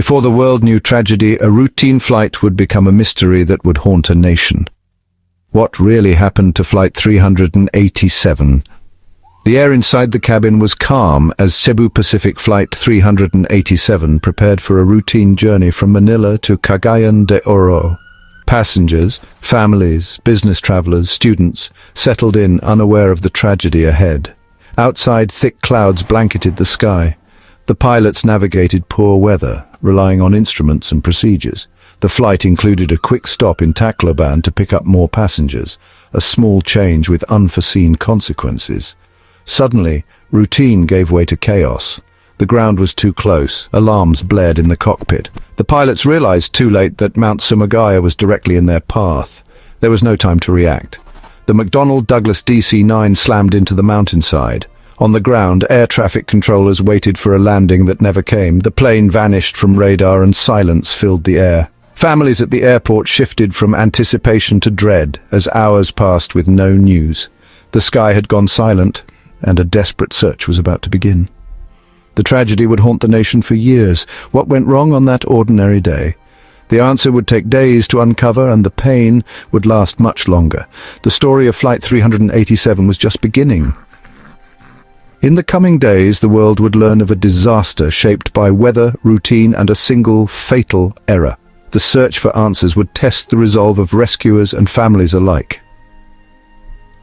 Before the world knew tragedy, a routine flight would become a mystery that would haunt a nation. What really happened to Flight 387? The air inside the cabin was calm as Cebu Pacific Flight 387 prepared for a routine journey from Manila to Cagayan de Oro. Passengers, families, business travelers, students settled in unaware of the tragedy ahead. Outside, thick clouds blanketed the sky. The pilots navigated poor weather, relying on instruments and procedures. The flight included a quick stop in Tacloban to pick up more passengers, a small change with unforeseen consequences. Suddenly, routine gave way to chaos. The ground was too close. Alarms blared in the cockpit. The pilots realized too late that Mount Sumagaya was directly in their path. There was no time to react. The McDonnell Douglas DC-9 slammed into the mountainside. On the ground, air traffic controllers waited for a landing that never came. The plane vanished from radar and silence filled the air. Families at the airport shifted from anticipation to dread as hours passed with no news. The sky had gone silent, and a desperate search was about to begin. The tragedy would haunt the nation for years. What went wrong on that ordinary day? The answer would take days to uncover, and the pain would last much longer. The story of Flight 387 was just beginning. In the coming days, the world would learn of a disaster shaped by weather, routine, and a single fatal error. The search for answers would test the resolve of rescuers and families alike.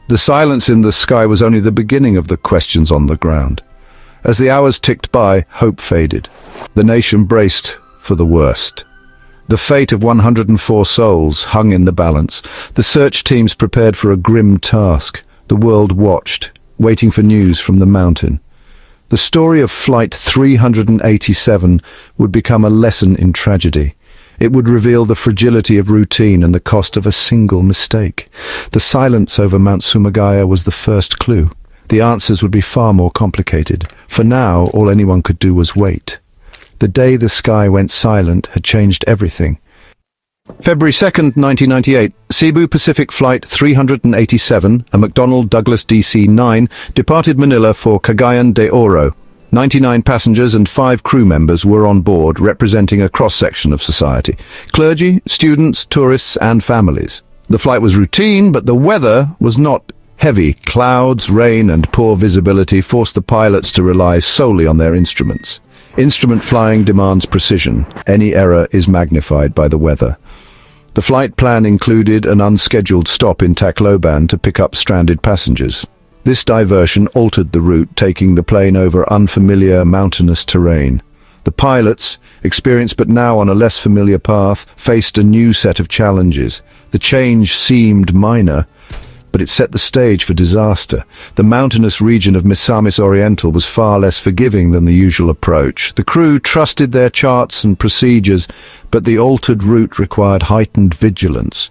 The silence in the sky was only the beginning of the questions on the ground. As the hours ticked by, hope faded. The nation braced for the worst. The fate of 104 souls hung in the balance. The search teams prepared for a grim task. The world watched, waiting for news from the mountain. The story of Flight 387 would become a lesson in tragedy. It would reveal the fragility of routine and the cost of a single mistake. The silence over Mount Sumagaya was the first clue. The answers would be far more complicated. For now, all anyone could do was wait. The day the sky went silent had changed everything. February 2nd, 1998, Cebu Pacific Flight 387, a McDonnell Douglas DC-9, departed Manila for Cagayan de Oro. 99 passengers and 5 crew members were on board, representing a cross-section of society. Clergy, students, tourists, and families. The flight was routine, but the weather was not heavy. Clouds, rain, and poor visibility forced the pilots to rely solely on their instruments. Instrument flying demands precision. Any error is magnified by the weather. The flight plan included an unscheduled stop in Tacloban to pick up stranded passengers. This diversion altered the route, taking the plane over unfamiliar mountainous terrain. The pilots, experienced but now on a less familiar path, faced a new set of challenges. The change seemed minor, but it set the stage for disaster. The mountainous region of Misamis Oriental was far less forgiving than the usual approach. The crew trusted their charts and procedures, but the altered route required heightened vigilance.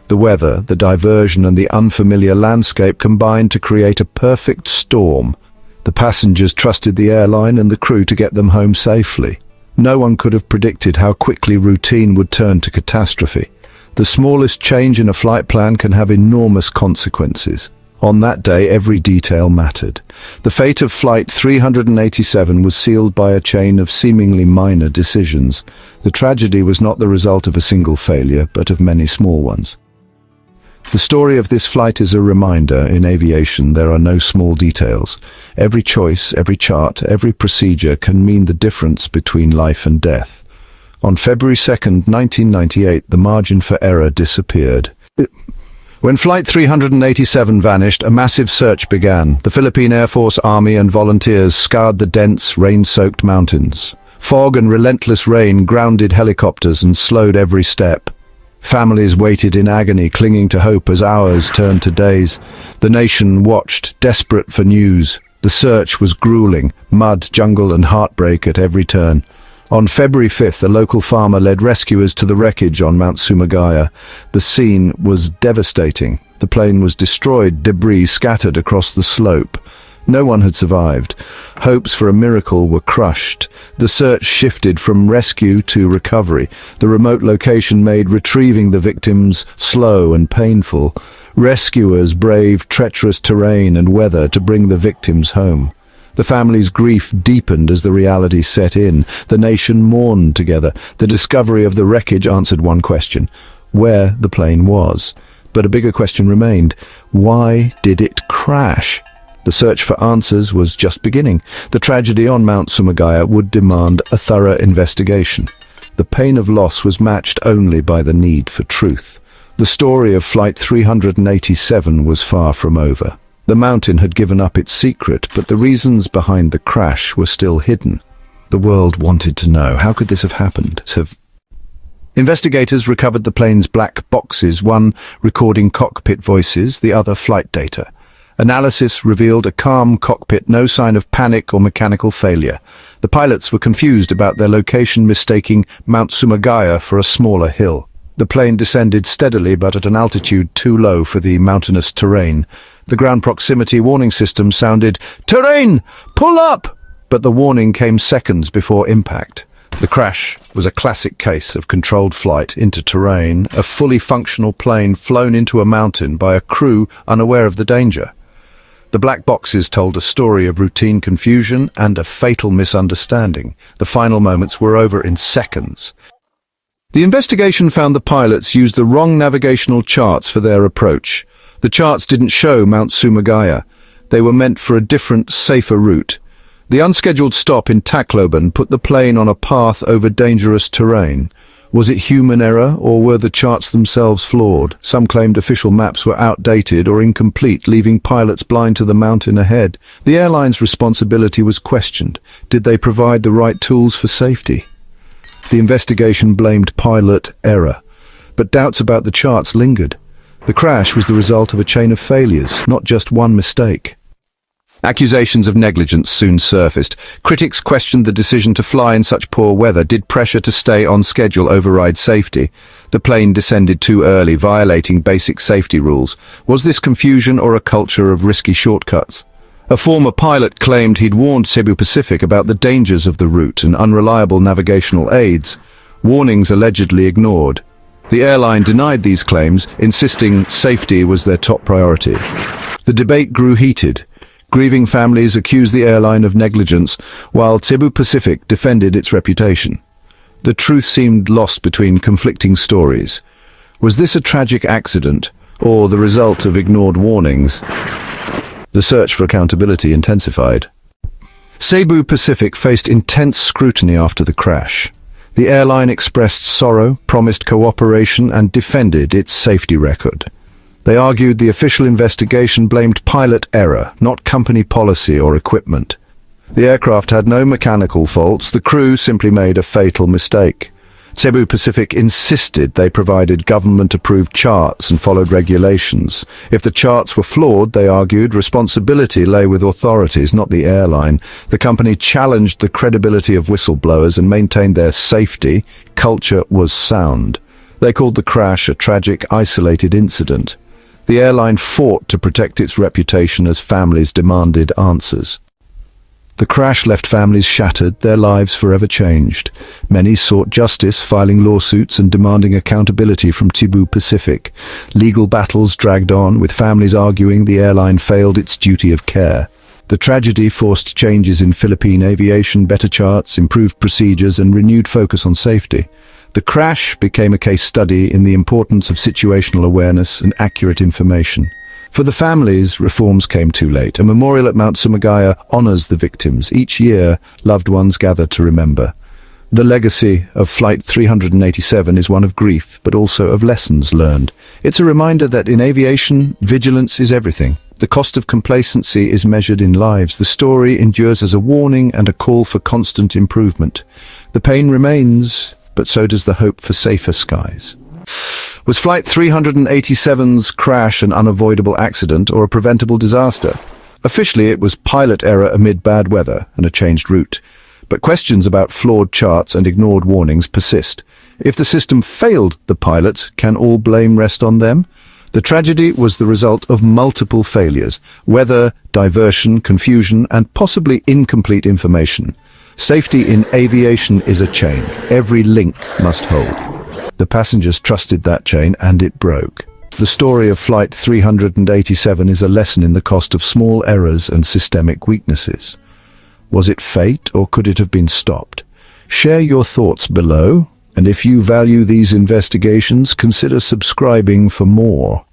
The weather, the diversion, and the unfamiliar landscape combined to create a perfect storm. The passengers trusted the airline and the crew to get them home safely. No one could have predicted how quickly routine would turn to catastrophe. The smallest change in a flight plan can have enormous consequences. On that day, every detail mattered. The fate of Flight 387 was sealed by a chain of seemingly minor decisions. The tragedy was not the result of a single failure, but of many small ones. The story of this flight is a reminder. In aviation, there are no small details. Every choice, every chart, every procedure can mean the difference between life and death. On February 2nd, 1998, the margin for error disappeared. When Flight 387 vanished, a massive search began. The Philippine Air Force, Army, and volunteers scoured the dense, rain-soaked mountains. Fog and relentless rain grounded helicopters and slowed every step. Families waited in agony, clinging to hope as hours turned to days. The nation watched, desperate for news. The search was grueling, mud, jungle, and heartbreak at every turn. On February 5th, a local farmer led rescuers to the wreckage on Mount Sumagaya. The scene was devastating. The plane was destroyed, debris scattered across the slope. No one had survived. Hopes for a miracle were crushed. The search shifted from rescue to recovery. The remote location made retrieving the victims slow and painful. Rescuers braved treacherous terrain and weather to bring the victims home. The family's grief deepened as the reality set in. The nation mourned together. The discovery of the wreckage answered one question: where the plane was. But a bigger question remained: why did it crash? The search for answers was just beginning. The tragedy on Mount Sumagaya would demand a thorough investigation. The pain of loss was matched only by the need for truth. The story of Flight 387 was far from over. The mountain had given up its secret, but the reasons behind the crash were still hidden. The world wanted to know, how could this have happened? Investigators recovered the plane's black boxes, one recording cockpit voices, the other flight data. Analysis revealed a calm cockpit, no sign of panic or mechanical failure. The pilots were confused about their location, mistaking Mount Sumagaya for a smaller hill. The plane descended steadily, but at an altitude too low for the mountainous terrain. The ground proximity warning system sounded, "Terrain! Pull up!" But the warning came seconds before impact. The crash was a classic case of controlled flight into terrain, a fully functional plane flown into a mountain by a crew unaware of the danger. The black boxes told a story of routine confusion and a fatal misunderstanding. The final moments were over in seconds. The investigation found the pilots used the wrong navigational charts for their approach. The charts didn't show Mount Sumagaya. They were meant for a different, safer route. The unscheduled stop in Tacloban put the plane on a path over dangerous terrain. Was it human error, or were the charts themselves flawed? Some claimed official maps were outdated or incomplete, leaving pilots blind to the mountain ahead. The airline's responsibility was questioned. Did they provide the right tools for safety? The investigation blamed pilot error, but doubts about the charts lingered. The crash was the result of a chain of failures, not just one mistake. Accusations of negligence soon surfaced. Critics questioned the decision to fly in such poor weather. Did pressure to stay on schedule override safety? The plane descended too early, violating basic safety rules. Was this confusion or a culture of risky shortcuts? A former pilot claimed he'd warned Cebu Pacific about the dangers of the route and unreliable navigational aids. Warnings allegedly ignored. The airline denied these claims, insisting safety was their top priority. The debate grew heated. Grieving families accused the airline of negligence, while Cebu Pacific defended its reputation. The truth seemed lost between conflicting stories. Was this a tragic accident, or the result of ignored warnings? The search for accountability intensified. Cebu Pacific faced intense scrutiny after the crash. The airline expressed sorrow, promised cooperation, and defended its safety record. They argued the official investigation blamed pilot error, not company policy or equipment. The aircraft had no mechanical faults. The crew simply made a fatal mistake. Cebu Pacific insisted they provided government-approved charts and followed regulations. If the charts were flawed, they argued, responsibility lay with authorities, not the airline. The company challenged the credibility of whistleblowers and maintained their safety culture was sound. They called the crash a tragic, isolated incident. The airline fought to protect its reputation as families demanded answers. The crash left families shattered, their lives forever changed. Many sought justice, filing lawsuits and demanding accountability from Cebu Pacific. Legal battles dragged on, with families arguing the airline failed its duty of care. The tragedy forced changes in Philippine aviation, better charts, improved procedures, and renewed focus on safety. The crash became a case study in the importance of situational awareness and accurate information. For the families, reforms came too late. A memorial at Mount Sumagaya honors the victims. Each year, loved ones gather to remember. The legacy of Flight 387 is one of grief, but also of lessons learned. It's a reminder that in aviation, vigilance is everything. The cost of complacency is measured in lives. The story endures as a warning and a call for constant improvement. The pain remains, but so does the hope for safer skies. Was Flight 387's crash an unavoidable accident or a preventable disaster? Officially, it was pilot error amid bad weather and a changed route. But questions about flawed charts and ignored warnings persist. If the system failed the pilots, can all blame rest on them? The tragedy was the result of multiple failures: weather, diversion, confusion, and possibly incomplete information. Safety in aviation is a chain. Every link must hold. The passengers trusted that chain, and it broke. The story of Flight 387 is a lesson in the cost of small errors and systemic weaknesses. Was it fate, or could it have been stopped? Share your thoughts below, and if you value these investigations, consider subscribing for more.